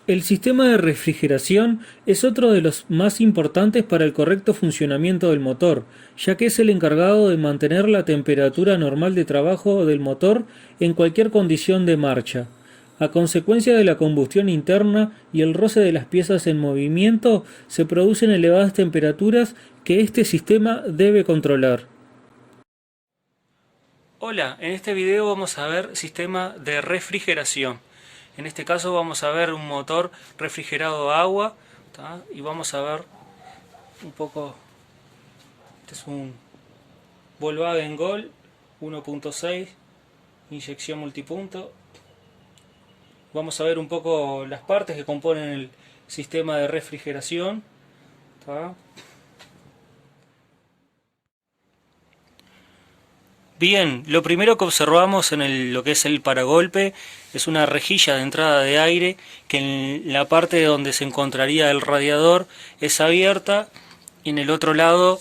El sistema de refrigeración es otro de los más importantes para el correcto funcionamiento del motor, ya que es el encargado de mantener la temperatura normal de trabajo del motor en cualquier condición de marcha. A consecuencia de la combustión interna y el roce de las piezas en movimiento, se producen elevadas temperaturas que este sistema debe controlar. Hola, en este video vamos a ver sistema de refrigeración. En este caso vamos a ver un motor refrigerado a agua, ¿tá? Y vamos a ver un poco. Este es un Volkswagen Gol 1.6, inyección multipunto. Vamos a ver un poco las partes que componen el sistema de refrigeración, ¿tá? Bien, lo primero que observamos en lo que es el paragolpe es una rejilla de entrada de aire que en la parte donde se encontraría el radiador es abierta y en el otro lado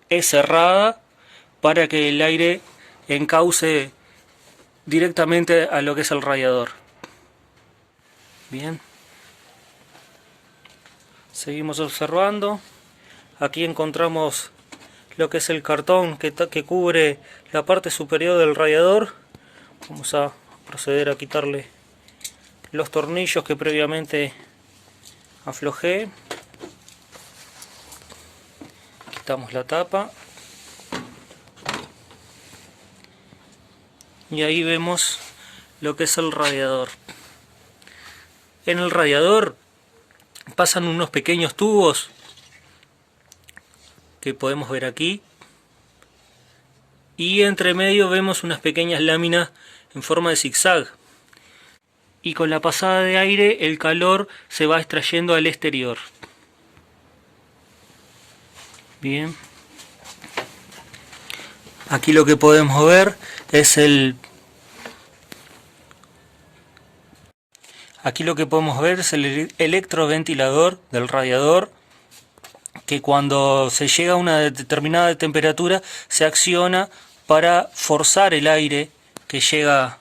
es cerrada para que el aire encauce directamente a lo que es el radiador. Bien, seguimos observando. Aquí encontramos lo que es el cartón que cubre la parte superior del radiador. Vamos a proceder a quitarle los tornillos que previamente aflojé. Quitamos la tapa y ahí vemos lo que es el radiador. En el radiador pasan unos pequeños tubos que podemos ver aquí, y entre medio vemos unas pequeñas láminas en forma de zigzag, y con la pasada de aire el calor se va extrayendo al exterior. Bien, aquí lo que podemos ver es el electroventilador del radiador, que cuando se llega a una determinada temperatura se acciona para forzar el aire que llega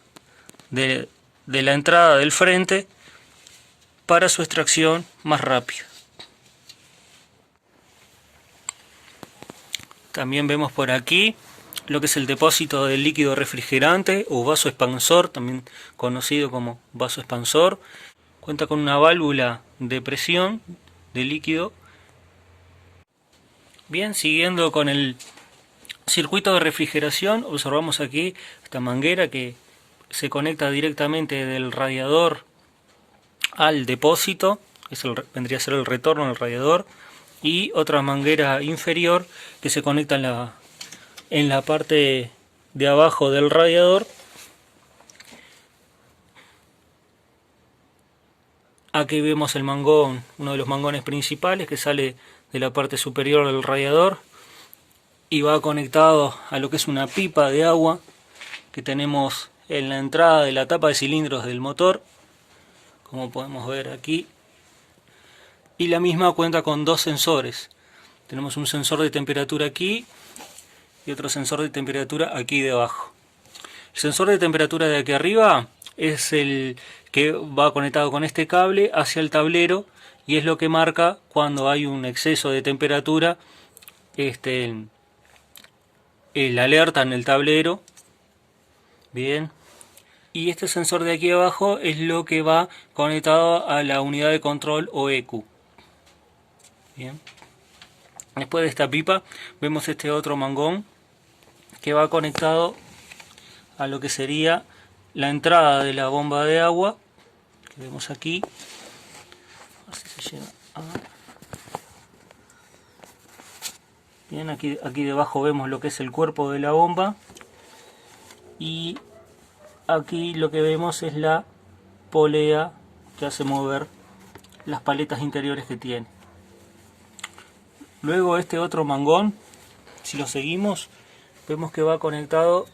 de la entrada del frente para su extracción más rápida. También vemos por aquí lo que es el depósito del líquido refrigerante o vaso expansor, también conocido como vaso expansor. Cuenta con una válvula de presión de líquido. Bien, siguiendo con el circuito de refrigeración, observamos aquí esta manguera que se conecta directamente del radiador al depósito, vendría a ser el retorno del radiador, y otra manguera inferior que se conecta en la parte de abajo del radiador. Aquí vemos el mangón, uno de los mangones principales que sale de la parte superior del radiador y va conectado a lo que es una pipa de agua que tenemos en la entrada de la tapa de cilindros del motor, como podemos ver aquí. Y la misma cuenta con dos sensores. Tenemos un sensor de temperatura aquí y otro sensor de temperatura aquí debajo. El sensor de temperatura de aquí arriba es el que va conectado con este cable hacia el tablero y es lo que marca cuando hay un exceso de temperatura, el alerta en el tablero. Bien, y este sensor de aquí abajo es lo que va conectado a la unidad de control o ECU. Bien, después de esta pipa vemos este otro mangón que va conectado a lo que sería la entrada de la bomba de agua que vemos aquí. A ver si se llega a ver. Bien, aquí debajo vemos lo que es el cuerpo de la bomba y aquí lo que vemos es la polea que hace mover las paletas interiores que tiene. Luego este otro mangón, si lo seguimos, vemos que va conectado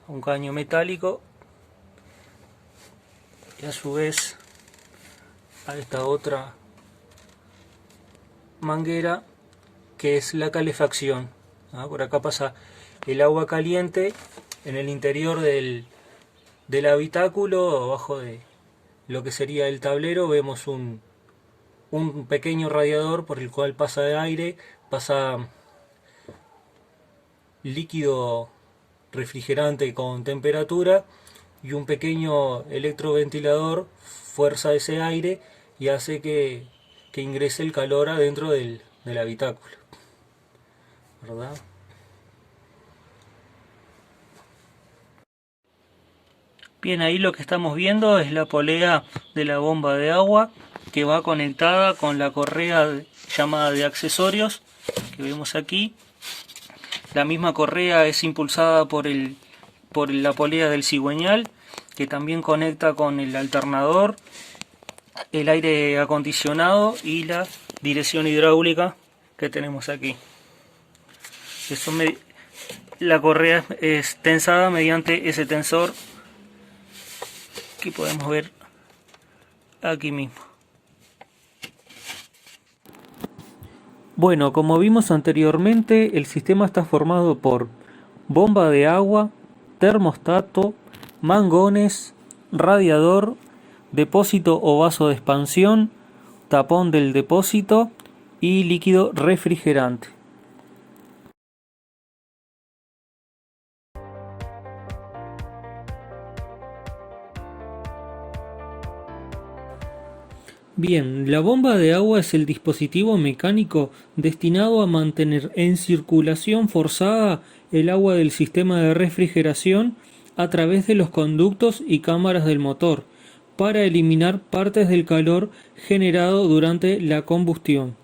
a un caño metálico y a su vez a esta otra manguera que es la calefacción. Por acá pasa el agua caliente en el interior del habitáculo, abajo lo que sería el tablero, vemos un pequeño radiador por el cual pasa de aire, pasa líquido refrigerante con temperatura, y un pequeño electroventilador fuerza ese aire y hace que ingrese el calor adentro del habitáculo, ¿verdad? Bien, ahí lo que estamos viendo es la polea de la bomba de agua que va conectada con la correa llamada de accesorios que vemos aquí. La misma correa es impulsada por la polea del cigüeñal, que también conecta con el alternador, el aire acondicionado y la dirección hidráulica que tenemos aquí. La correa es tensada mediante ese tensor que podemos ver aquí mismo. Bueno, como vimos anteriormente, el sistema está formado por bomba de agua, termostato, mangones, radiador, depósito o vaso de expansión, tapón del depósito y líquido refrigerante. Bien, la bomba de agua es el dispositivo mecánico destinado a mantener en circulación forzada el agua del sistema de refrigeración a través de los conductos y cámaras del motor, para eliminar partes del calor generado durante la combustión.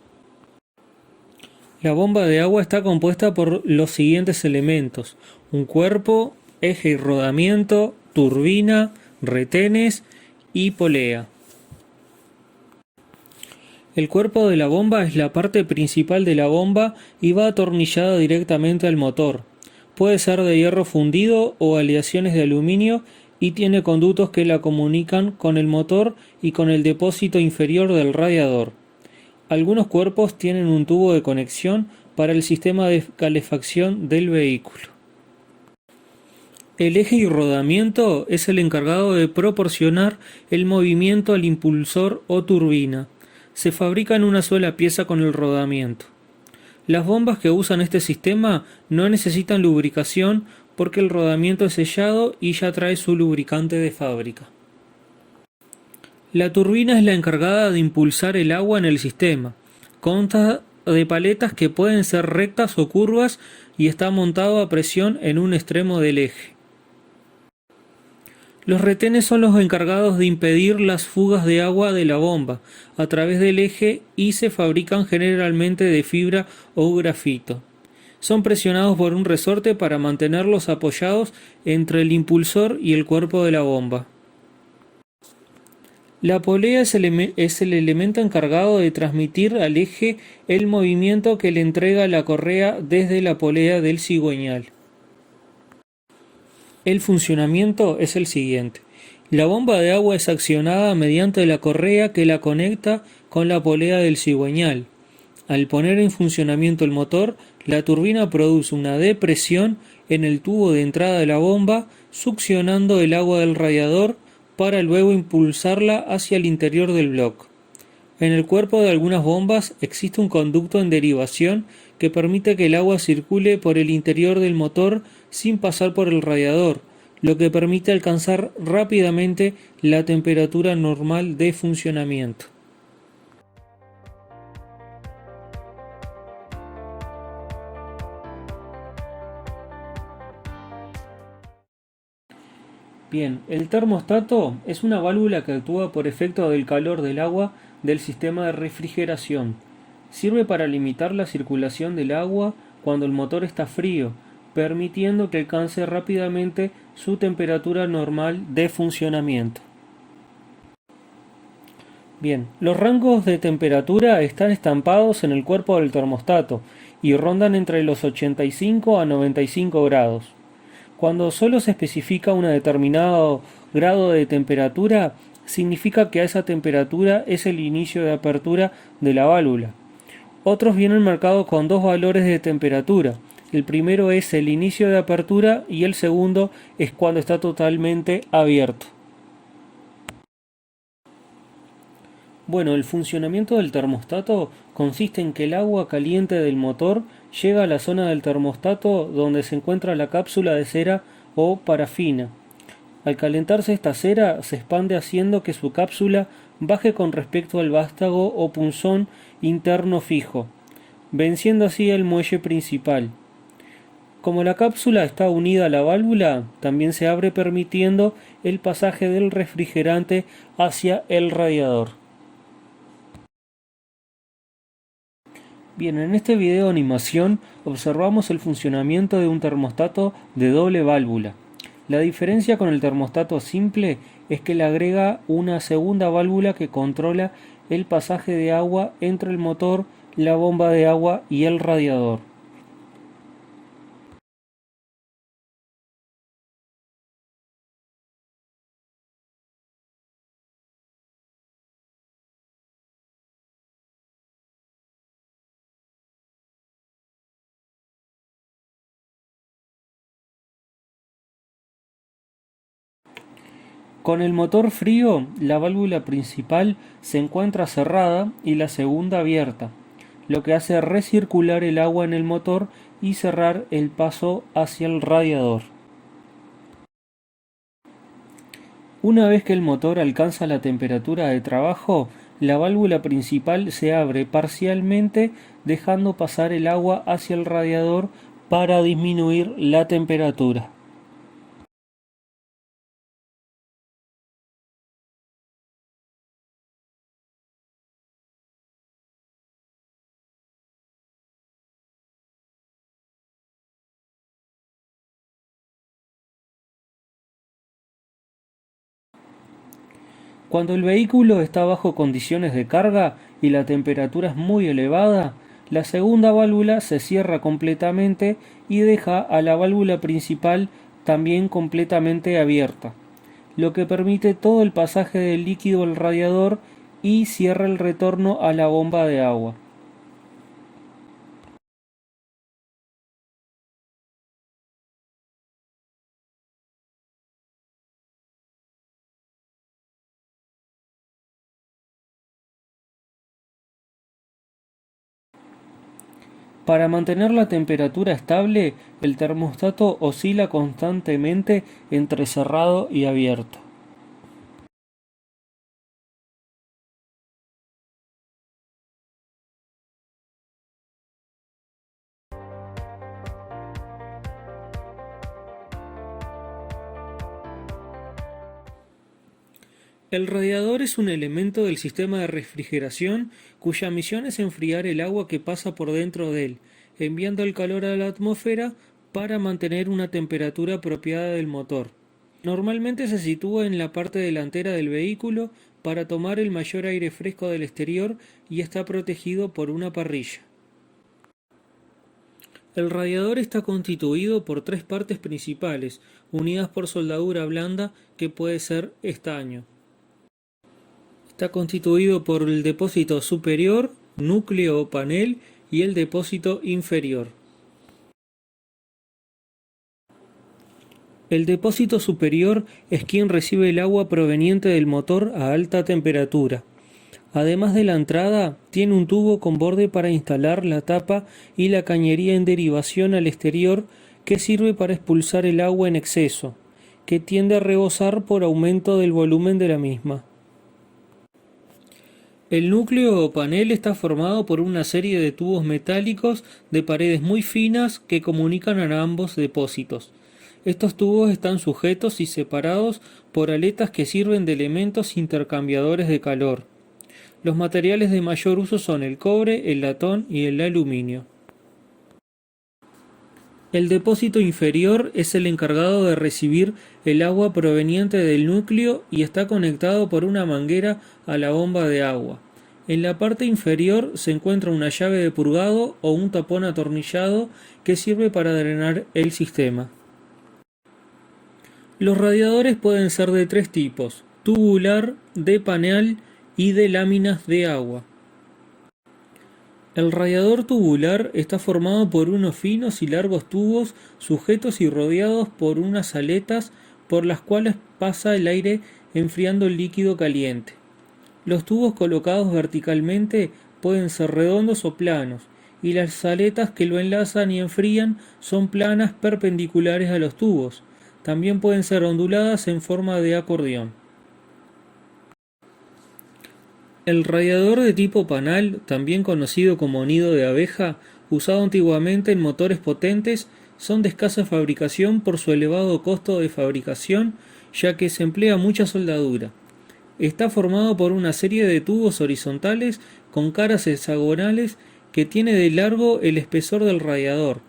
La bomba de agua está compuesta por los siguientes elementos: un cuerpo, eje y rodamiento, turbina, retenes y polea. El cuerpo de la bomba es la parte principal de la bomba y va atornillada directamente al motor. Puede ser de hierro fundido o aleaciones de aluminio y tiene conductos que la comunican con el motor y con el depósito inferior del radiador. Algunos cuerpos tienen un tubo de conexión para el sistema de calefacción del vehículo. El eje y rodamiento es el encargado de proporcionar el movimiento al impulsor o turbina. Se fabrica en una sola pieza con el rodamiento. Las bombas que usan este sistema no necesitan lubricación porque el rodamiento es sellado y ya trae su lubricante de fábrica. La turbina es la encargada de impulsar el agua en el sistema. Consta de paletas que pueden ser rectas o curvas y está montado a presión en un extremo del eje. Los retenes son los encargados de impedir las fugas de agua de la bomba a través del eje y se fabrican generalmente de fibra o grafito. Son presionados por un resorte para mantenerlos apoyados entre el impulsor y el cuerpo de la bomba. La polea es el elemento encargado de transmitir al eje el movimiento que le entrega la correa desde la polea del cigüeñal. El funcionamiento es el siguiente: la bomba de agua es accionada mediante la correa que la conecta con la polea del cigüeñal. Al poner en funcionamiento el motor, la turbina produce una depresión en el tubo de entrada de la bomba, succionando el agua del radiador para luego impulsarla hacia el interior del bloque. En el cuerpo de algunas bombas existe un conducto en derivación que permite que el agua circule por el interior del motor sin pasar por el radiador, lo que permite alcanzar rápidamente la temperatura normal de funcionamiento. Bien, el termostato es una válvula que actúa por efecto del calor del agua del sistema de refrigeración. Sirve para limitar la circulación del agua cuando el motor está frío, permitiendo que alcance rápidamente su temperatura normal de funcionamiento. Bien, los rangos de temperatura están estampados en el cuerpo del termostato y rondan entre los 85 a 95 grados. Cuando solo se especifica un determinado grado de temperatura, significa que a esa temperatura es el inicio de apertura de la válvula. Otros vienen marcados con dos valores de temperatura. El primero es el inicio de apertura y el segundo es cuando está totalmente abierto. Bueno, el funcionamiento del termostato consiste en que el agua caliente del motor llega a la zona del termostato donde se encuentra la cápsula de cera o parafina. Al calentarse esta cera se expande haciendo que su cápsula baje con respecto al vástago o punzón interno fijo, venciendo así el muelle principal. Como la cápsula está unida a la válvula, también se abre permitiendo el pasaje del refrigerante hacia el radiador. Bien, en este video de animación observamos el funcionamiento de un termostato de doble válvula. La diferencia con el termostato simple es que le agrega una segunda válvula que controla el pasaje de agua entre el motor, la bomba de agua y el radiador. Con el motor frío, la válvula principal se encuentra cerrada y la segunda abierta, lo que hace recircular el agua en el motor y cerrar el paso hacia el radiador. Una vez que el motor alcanza la temperatura de trabajo, la válvula principal se abre parcialmente dejando pasar el agua hacia el radiador para disminuir la temperatura. Cuando el vehículo está bajo condiciones de carga y la temperatura es muy elevada, la segunda válvula se cierra completamente y deja a la válvula principal también completamente abierta, lo que permite todo el pasaje del líquido al radiador y cierra el retorno a la bomba de agua. Para mantener la temperatura estable, el termostato oscila constantemente entre cerrado y abierto. El radiador es un elemento del sistema de refrigeración cuya misión es enfriar el agua que pasa por dentro de él, enviando el calor a la atmósfera para mantener una temperatura apropiada del motor. Normalmente se sitúa en la parte delantera del vehículo para tomar el mayor aire fresco del exterior y está protegido por una parrilla. El radiador está constituido por tres partes principales, unidas por soldadura blanda que puede ser estaño. Está constituido por el depósito superior, núcleo o panel y el depósito inferior. El depósito superior es quien recibe el agua proveniente del motor a alta temperatura. Además de la entrada, tiene un tubo con borde para instalar la tapa y la cañería en derivación al exterior que sirve para expulsar el agua en exceso, que tiende a rebosar por aumento del volumen de la misma. El núcleo o panel está formado por una serie de tubos metálicos de paredes muy finas que comunican a ambos depósitos. Estos tubos están sujetos y separados por aletas que sirven de elementos intercambiadores de calor. Los materiales de mayor uso son el cobre, el latón y el aluminio. El depósito inferior es el encargado de recibir el agua proveniente del núcleo y está conectado por una manguera a la bomba de agua. En la parte inferior se encuentra una llave de purgado o un tapón atornillado que sirve para drenar el sistema. Los radiadores pueden ser de tres tipos: tubular, de panel y de láminas de agua. El radiador tubular está formado por unos finos y largos tubos sujetos y rodeados por unas aletas por las cuales pasa el aire enfriando el líquido caliente. Los tubos colocados verticalmente pueden ser redondos o planos, y las aletas que lo enlazan y enfrían son planas perpendiculares a los tubos. También pueden ser onduladas en forma de acordeón. El radiador de tipo panal, también conocido como nido de abeja, usado antiguamente en motores potentes, son de escasa fabricación por su elevado costo de fabricación, ya que se emplea mucha soldadura. Está formado por una serie de tubos horizontales con caras hexagonales que tiene de largo el espesor del radiador.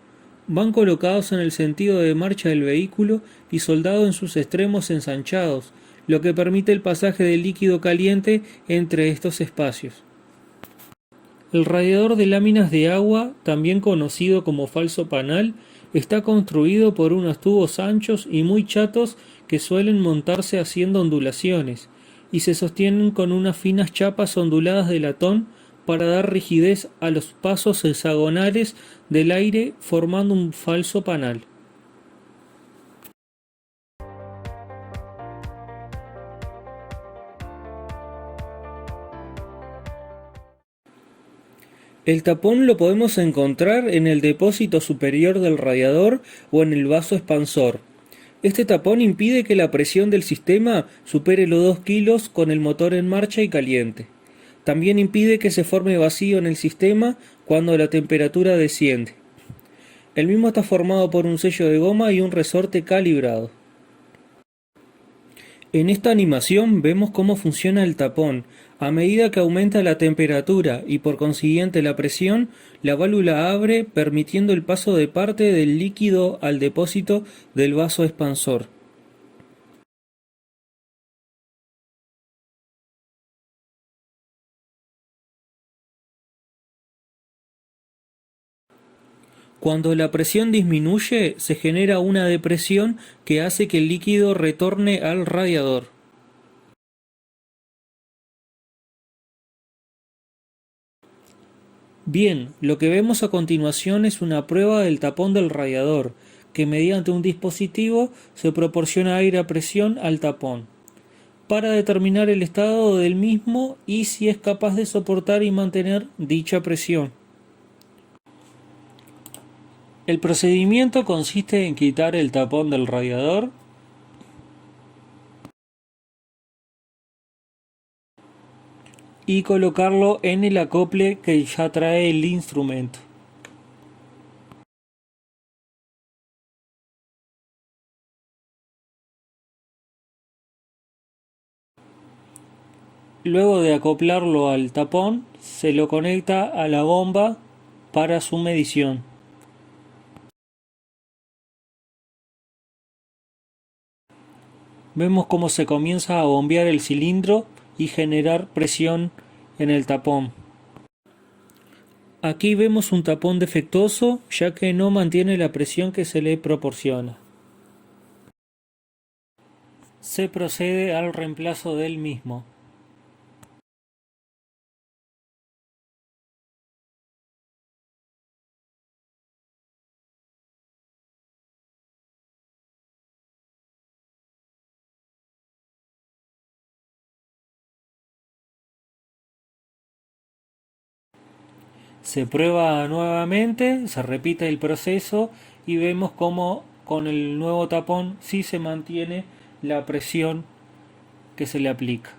Van colocados en el sentido de marcha del vehículo y soldados en sus extremos ensanchados, lo que permite el pasaje del líquido caliente entre estos espacios. El radiador de láminas de agua, también conocido como falso panal, está construido por unos tubos anchos y muy chatos que suelen montarse haciendo ondulaciones, y se sostienen con unas finas chapas onduladas de latón para dar rigidez a los pasos hexagonales del aire formando un falso panal. El tapón lo podemos encontrar en el depósito superior del radiador o en el vaso expansor. Este tapón impide que la presión del sistema supere los 2 kilos con el motor en marcha y caliente. También impide que se forme vacío en el sistema cuando la temperatura desciende. El mismo está formado por un sello de goma y un resorte calibrado. En esta animación vemos cómo funciona el tapón. A medida que aumenta la temperatura y por consiguiente la presión, la válvula abre permitiendo el paso de parte del líquido al depósito del vaso expansor. Cuando la presión disminuye, se genera una depresión que hace que el líquido retorne al radiador. Bien, lo que vemos a continuación es una prueba del tapón del radiador, que mediante un dispositivo se proporciona aire a presión al tapón, para determinar el estado del mismo y si es capaz de soportar y mantener dicha presión. El procedimiento consiste en quitar el tapón del radiador y colocarlo en el acople que ya trae el instrumento. Luego de acoplarlo al tapón, se lo conecta a la bomba para su medición. Vemos cómo se comienza a bombear el cilindro y generar presión en el tapón. Aquí vemos un tapón defectuoso ya que no mantiene la presión que se le proporciona. Se procede al reemplazo del mismo. Se prueba nuevamente, se repite el proceso y vemos cómo con el nuevo tapón sí se mantiene la presión que se le aplica.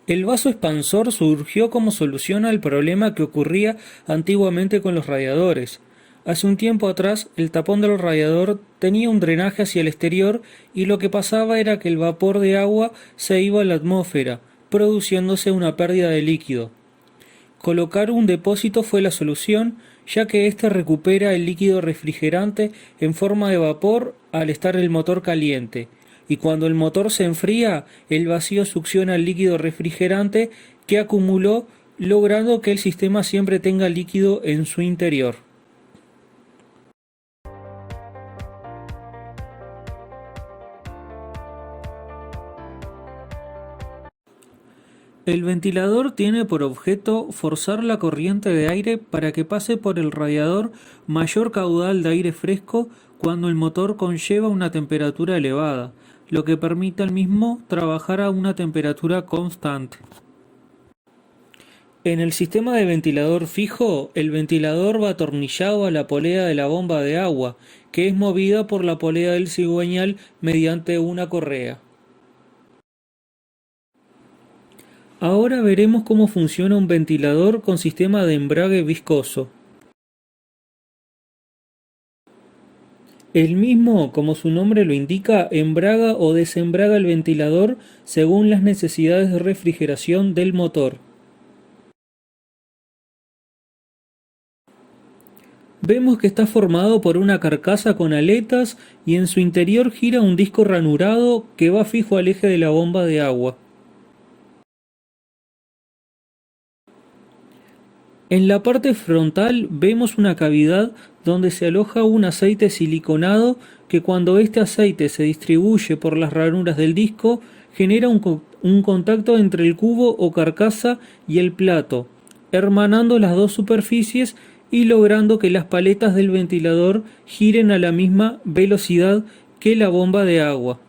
El vaso expansor surgió como solución al problema que ocurría antiguamente con los radiadores. Hace un tiempo atrás, el tapón del radiador tenía un drenaje hacia el exterior y lo que pasaba era que el vapor de agua se iba a la atmósfera, produciéndose una pérdida de líquido. Colocar un depósito fue la solución, ya que éste recupera el líquido refrigerante en forma de vapor al estar el motor caliente, y cuando el motor se enfría, el vacío succiona el líquido refrigerante que acumuló, logrando que el sistema siempre tenga líquido en su interior. El ventilador tiene por objeto forzar la corriente de aire para que pase por el radiador mayor caudal de aire fresco cuando el motor conlleva una temperatura elevada, lo que permite al mismo trabajar a una temperatura constante. En el sistema de ventilador fijo, el ventilador va atornillado a la polea de la bomba de agua, que es movida por la polea del cigüeñal mediante una correa. Ahora veremos cómo funciona un ventilador con sistema de embrague viscoso. El mismo, como su nombre lo indica, embraga o desembraga el ventilador según las necesidades de refrigeración del motor. Vemos que está formado por una carcasa con aletas y en su interior gira un disco ranurado que va fijo al eje de la bomba de agua. En la parte frontal vemos una cavidad donde se aloja un aceite siliconado que cuando este aceite se distribuye por las ranuras del disco genera un contacto entre el cubo o carcasa y el plato, hermanando las dos superficies y logrando que las paletas del ventilador giren a la misma velocidad que la bomba de agua.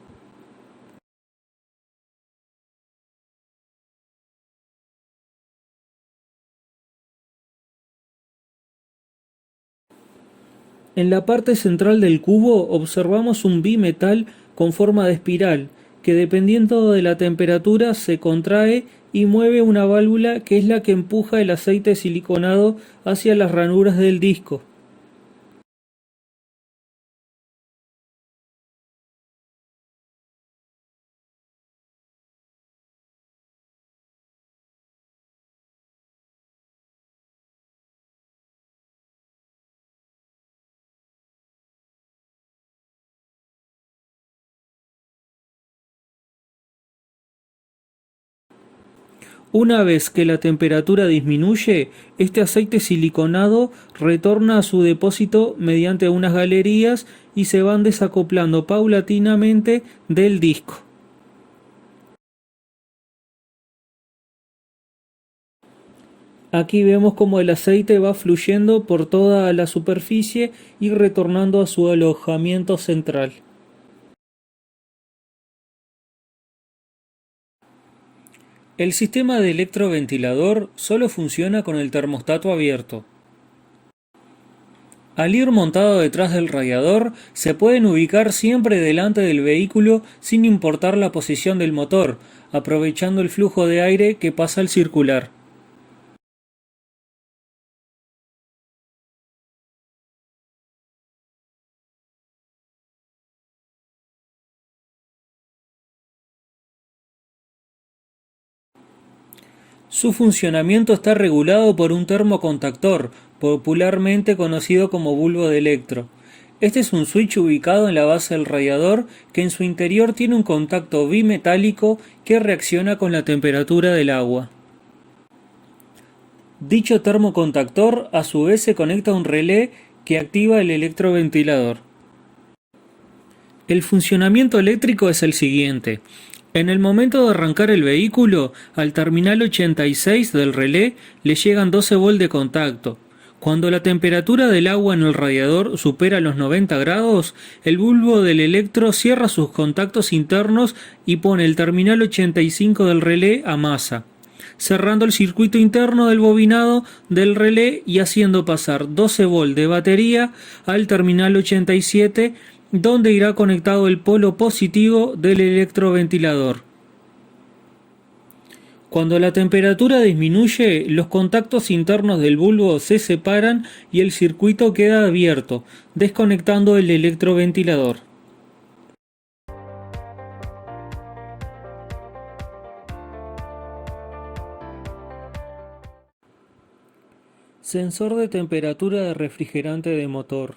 En la parte central del cubo observamos un bimetal con forma de espiral, que dependiendo de la temperatura se contrae y mueve una válvula que es la que empuja el aceite siliconado hacia las ranuras del disco. Una vez que la temperatura disminuye, este aceite siliconado retorna a su depósito mediante unas galerías y se van desacoplando paulatinamente del disco. Aquí vemos cómo el aceite va fluyendo por toda la superficie y retornando a su alojamiento central. El sistema de electroventilador solo funciona con el termostato abierto. Al ir montado detrás del radiador, se pueden ubicar siempre delante del vehículo sin importar la posición del motor, aprovechando el flujo de aire que pasa al circular. Su funcionamiento está regulado por un termocontactor, popularmente conocido como bulbo de electro. Este es un switch ubicado en la base del radiador que en su interior tiene un contacto bimetálico que reacciona con la temperatura del agua. Dicho termocontactor a su vez se conecta a un relé que activa el electroventilador. El funcionamiento eléctrico es el siguiente. En el momento de arrancar el vehículo, al terminal 86 del relé le llegan 12 volts de contacto. Cuando la temperatura del agua en el radiador supera los 90 grados, el bulbo del electro cierra sus contactos internos y pone el terminal 85 del relé a masa, cerrando el circuito interno del bobinado del relé y haciendo pasar 12 volts de batería al terminal 87, donde irá conectado el polo positivo del electroventilador. Cuando la temperatura disminuye, los contactos internos del bulbo se separan y el circuito queda abierto, desconectando el electroventilador. Sensor de temperatura de refrigerante de motor.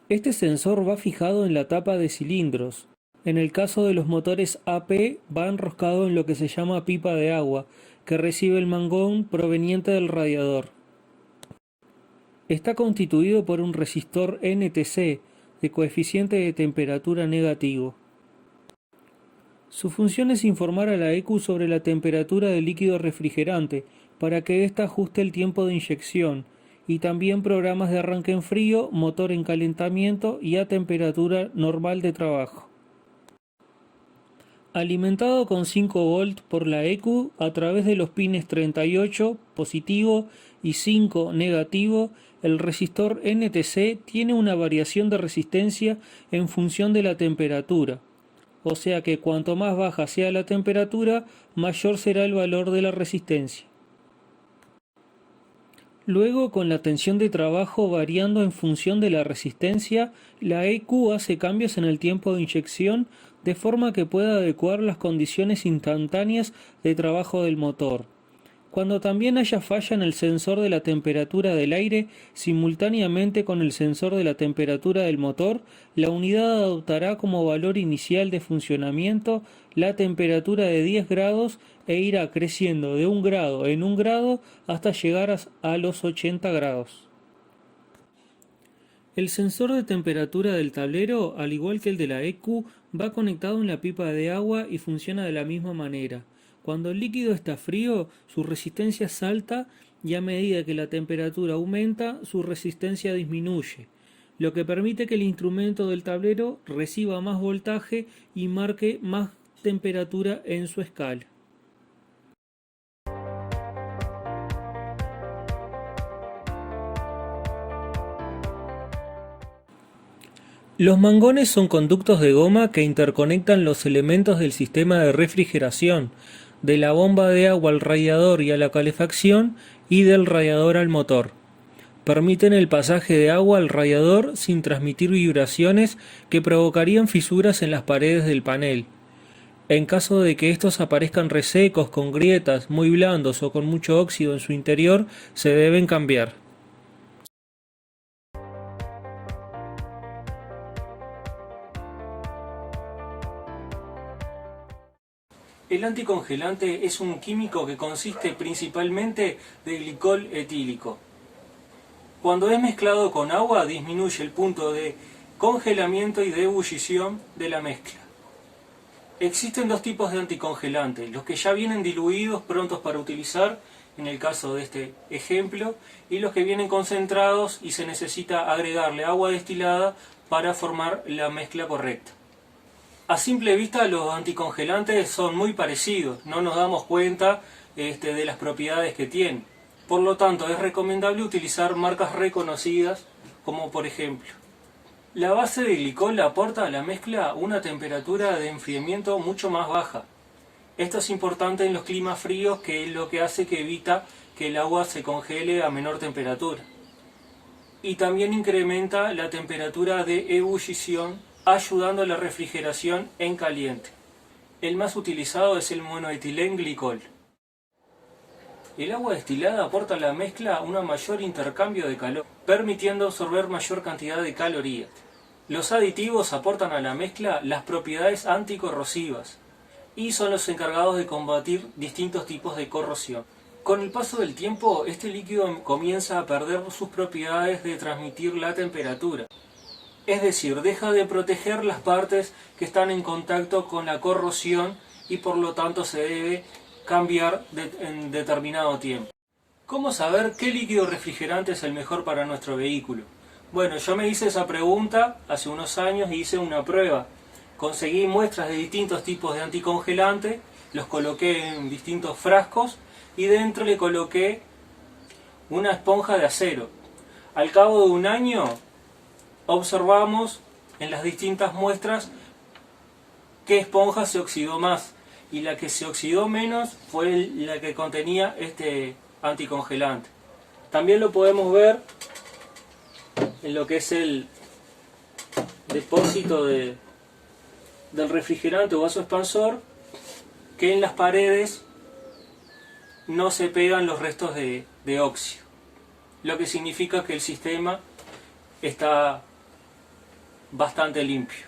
Este sensor va fijado en la tapa de cilindros. En el caso de los motores AP va enroscado en lo que se llama pipa de agua, que recibe el mangón proveniente del radiador. Está constituido por un resistor NTC de coeficiente de temperatura negativo. Su función es informar a la ECU sobre la temperatura del líquido refrigerante para que ésta ajuste el tiempo de inyección y también programas de arranque en frío, motor en calentamiento y a temperatura normal de trabajo. Alimentado con 5 volt por la ECU a través de los pines 38 positivo y 5 negativo, el resistor NTC tiene una variación de resistencia en función de la temperatura. O sea que cuanto más baja sea la temperatura, mayor será el valor de la resistencia. Luego, con la tensión de trabajo variando en función de la resistencia, la EQ hace cambios en el tiempo de inyección de forma que pueda adecuar las condiciones instantáneas de trabajo del motor. Cuando también haya falla en el sensor de la temperatura del aire, simultáneamente con el sensor de la temperatura del motor, la unidad adoptará como valor inicial de funcionamiento la temperatura de 10 grados e irá creciendo de 1 grado en 1 grado hasta llegar a los 80 grados. El sensor de temperatura del tablero, al igual que el de la EQ, va conectado en la pipa de agua y funciona de la misma manera. Cuando el líquido está frío, su resistencia salta y a medida que la temperatura aumenta, su resistencia disminuye, lo que permite que el instrumento del tablero reciba más voltaje y marque más temperatura en su escala. Los mangones son conductos de goma que interconectan los elementos del sistema de refrigeración, de la bomba de agua al radiador y a la calefacción y del radiador al motor. Permiten el pasaje de agua al radiador sin transmitir vibraciones que provocarían fisuras en las paredes del panel. En caso de que estos aparezcan resecos, con grietas, muy blandos o con mucho óxido en su interior, se deben cambiar. El anticongelante es un químico que consiste principalmente de glicol etílico. Cuando es mezclado con agua disminuye el punto de congelamiento y de ebullición de la mezcla. Existen dos tipos de anticongelantes, los que ya vienen diluidos prontos para utilizar, en el caso de este ejemplo, y los que vienen concentrados y se necesita agregarle agua destilada para formar la mezcla correcta. A simple vista los anticongelantes son muy parecidos, no nos damos cuenta de las propiedades que tienen. Por lo tanto, es recomendable utilizar marcas reconocidas, como por ejemplo, la base de glicol aporta a la mezcla una temperatura de enfriamiento mucho más baja. Esto es importante en los climas fríos, que es lo que hace que evita que el agua se congele a menor temperatura. Y también incrementa la temperatura de ebullición, ayudando a la refrigeración en caliente. El más utilizado es el monoetilenglicol. El agua destilada aporta a la mezcla un mayor intercambio de calor, permitiendo absorber mayor cantidad de calorías. Los aditivos aportan a la mezcla las propiedades anticorrosivas y son los encargados de combatir distintos tipos de corrosión. Con el paso del tiempo, este líquido comienza a perder sus propiedades de transmitir la temperatura. Es decir, deja de proteger las partes que están en contacto con la corrosión y por lo tanto se debe cambiar en determinado tiempo. ¿Cómo saber qué líquido refrigerante es el mejor para nuestro vehículo? Bueno, yo me hice esa pregunta hace unos años y hice una prueba. Conseguí muestras de distintos tipos de anticongelante, los coloqué en distintos frascos y dentro le coloqué una esponja de acero. Al cabo de un año observamos en las distintas muestras qué esponja se oxidó más, y la que se oxidó menos fue la que contenía este anticongelante. También lo podemos ver en lo que es el depósito del refrigerante o vaso expansor, que en las paredes no se pegan los restos de óxido, lo que significa que el sistema está bastante limpio.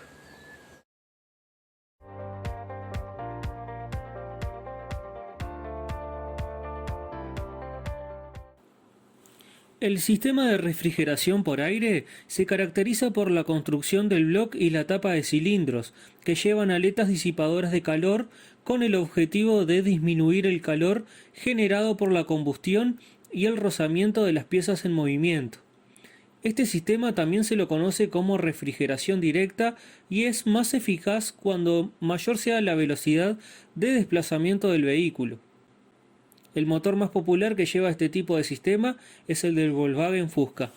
El sistema de refrigeración por aire se caracteriza por la construcción del bloque y la tapa de cilindros, que llevan aletas disipadoras de calor con el objetivo de disminuir el calor generado por la combustión y el rozamiento de las piezas en movimiento. Este sistema también se lo conoce como refrigeración directa y es más eficaz cuando mayor sea la velocidad de desplazamiento del vehículo. El motor más popular que lleva este tipo de sistema es el del Volkswagen Fusca.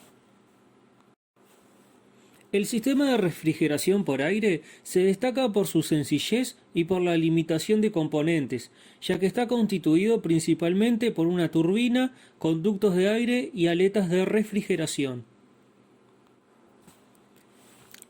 El sistema de refrigeración por aire se destaca por su sencillez y por la limitación de componentes, ya que está constituido principalmente por una turbina, conductos de aire y aletas de refrigeración.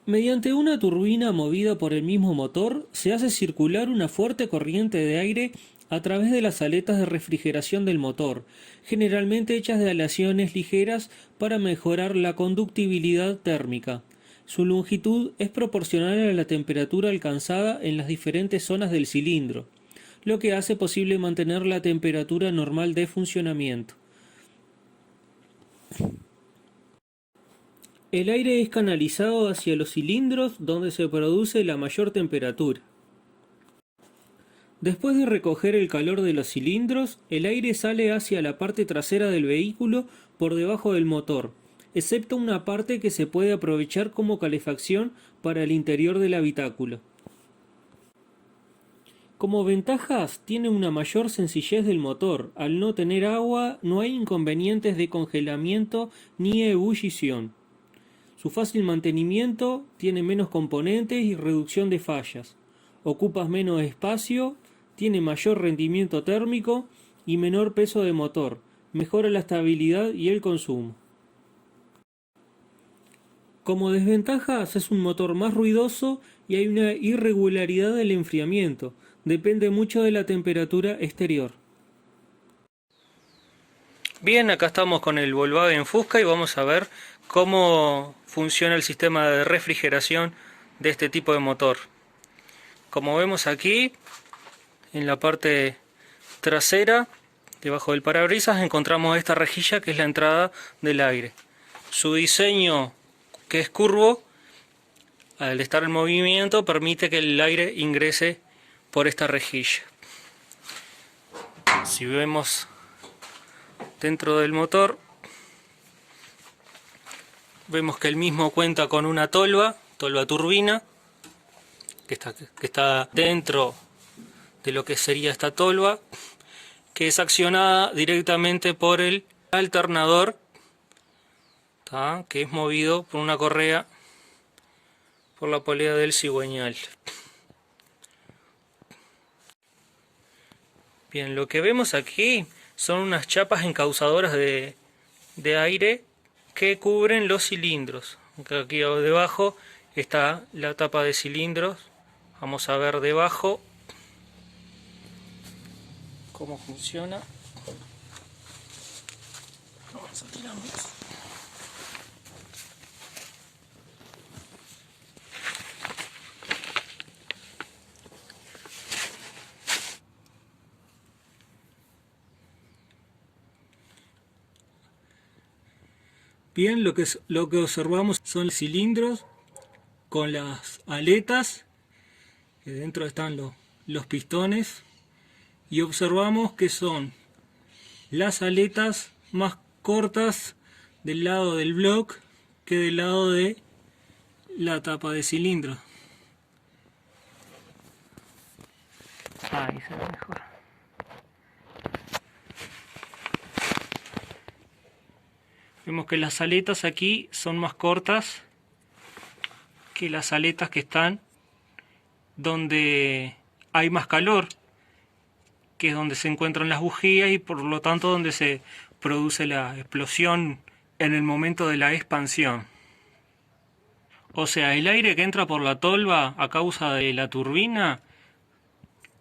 Mediante una turbina movida por el mismo motor, se hace circular una fuerte corriente de aire a través de las aletas de refrigeración del motor, generalmente hechas de aleaciones ligeras para mejorar la conductibilidad térmica. Su longitud es proporcional a la temperatura alcanzada en las diferentes zonas del cilindro, lo que hace posible mantener la temperatura normal de funcionamiento. El aire es canalizado hacia los cilindros donde se produce la mayor temperatura. Después de recoger el calor de los cilindros, el aire sale hacia la parte trasera del vehículo por debajo del motor, excepto una parte que se puede aprovechar como calefacción para el interior del habitáculo. Como ventajas, tiene una mayor sencillez del motor. Al no tener agua, no hay inconvenientes de congelamiento ni ebullición. Su fácil mantenimiento tiene menos componentes y reducción de fallas. Ocupa menos espacio, tiene mayor rendimiento térmico y menor peso de motor. Mejora la estabilidad y el consumo. Como desventajas, es un motor más ruidoso y hay una irregularidad del enfriamiento. Depende mucho de la temperatura exterior. Bien, acá estamos con el Volkswagen Fusca y vamos a ver cómo funciona el sistema de refrigeración de este tipo de motor. Como vemos aquí, en la parte trasera, debajo del parabrisas, encontramos esta rejilla que es la entrada del aire. Su diseño, que es curvo, al estar en movimiento, permite que el aire ingrese por esta rejilla. Si vemos dentro del motor, vemos que el mismo cuenta con una tolva turbina, que está dentro de lo que sería esta tolva, que es accionada directamente por el alternador, que es movido por una correa por la polea del cigüeñal. Bien, lo que vemos aquí son unas chapas encausadoras de aire que cubren los cilindros. Aquí debajo está la tapa de cilindros. Vamos a ver debajo cómo funciona. Vamos a tirarnos. Bien, lo que observamos son cilindros con las aletas, que dentro están los pistones, y observamos que son las aletas más cortas del lado del bloque que del lado de la tapa de cilindro. Ahí se ve mejor. Vemos que las aletas aquí son más cortas que las aletas que están donde hay más calor, que es donde se encuentran las bujías y por lo tanto donde se produce la explosión en el momento de la expansión. O sea, el aire que entra por la tolva a causa de la turbina,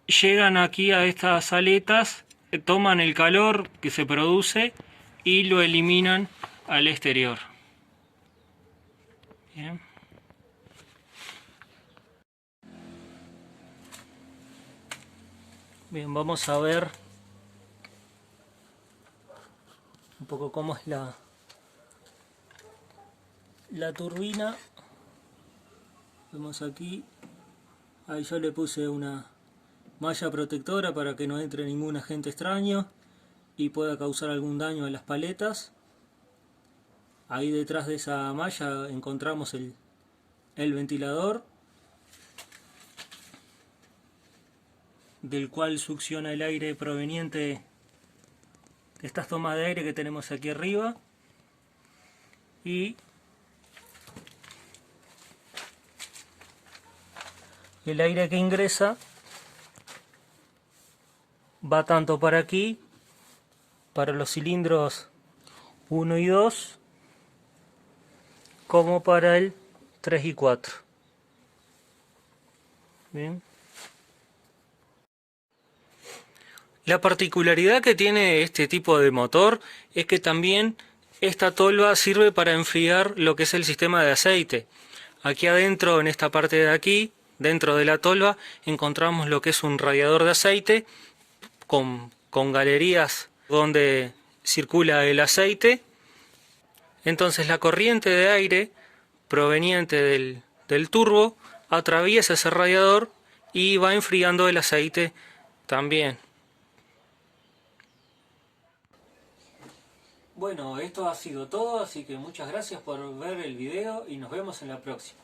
llegan aquí a estas aletas, toman el calor que se produce y lo eliminan al exterior. Bien. Bien, vamos a ver un poco cómo es la la turbina, vemos aquí, ahí yo le puse una malla protectora para que no entre ningún agente extraño y pueda causar algún daño a las paletas. Ahí detrás de esa malla encontramos el ventilador, del cual succiona el aire proveniente de estas tomas de aire que tenemos aquí arriba, y el aire que ingresa va tanto para aquí, para los cilindros 1 y 2, como para el 3 y 4. Bien. La particularidad que tiene este tipo de motor es que también esta tolva sirve para enfriar lo que es el sistema de aceite. Aquí adentro, en esta parte de aquí, dentro de la tolva, encontramos lo que es un radiador de aceite con galerías donde circula el aceite. Entonces la corriente de aire proveniente del turbo atraviesa ese radiador y va enfriando el aceite también. Bueno, esto ha sido todo, así que muchas gracias por ver el video y nos vemos en la próxima.